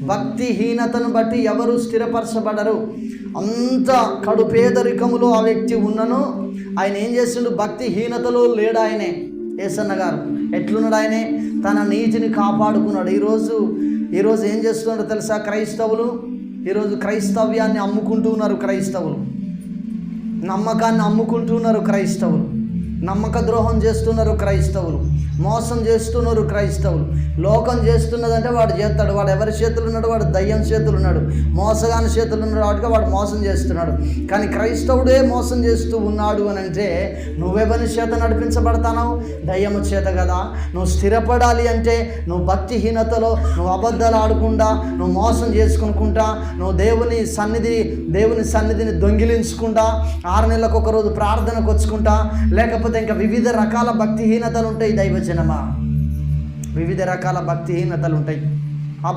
భక్తిహీనతను బట్టి ఎవరు స్థిరపరచబడరు. అంత కడు పేదరికములో ఆ వ్యక్తి ఉన్నను ఆయన ఏం చేసిండు? భక్తిహీనతలో లేడు ఆయనే. యేసన్న గారు ఎట్లున్నాడు? ఆయనే తన నీతిని కాపాడుకున్నాడు. ఈరోజు ఏం చేస్తున్నారో తెలుసా? క్రైస్తవులు ఈరోజు క్రైస్తవ్యాన్ని అమ్ముకుంటూ ఉన్నారు. క్రైస్తవులు నమ్మకాన్ని అమ్ముకుంటున్నారు. క్రైస్తవులు నమ్మక ద్రోహం చేస్తున్నారు. క్రైస్తవులు మోసం చేస్తున్నారు. క్రైస్తవులు లోకం చేస్తున్నదంటే వాడు చేస్తాడు. వాడు ఎవరి చేతులు ఉన్నాడు? వాడు దయ్యం చేతులు ఉన్నాడు, మోసగాని చేతులు ఉన్నాడు. వాటికి వాడు మోసం చేస్తున్నాడు. కానీ క్రైస్తవుడే మోసం చేస్తూ ఉన్నాడు అని అంటే నువ్వెవరి చేత నడిపించబడతావు? దయ్యము చేత కదా. నువ్వు స్థిరపడాలి అంటే నువ్వు భక్తిహీనతలో, నువ్వు అబద్ధాలు ఆడుకుంటా, నువ్వు మోసం చేసుకుంటా, నువ్వు దేవుని సన్నిధిని దొంగిలించుకుంటా, 6 నెలలకు ఒక రోజు ప్రార్థనకు వచ్చుకుంటా, లేకపోతే ఇంకా వివిధ రకాల భక్తిహీనతలు ఉంటాయి. దైవజనమా, వివిధ రకాల భక్తిహీనతలు ఉంటాయి. ఆ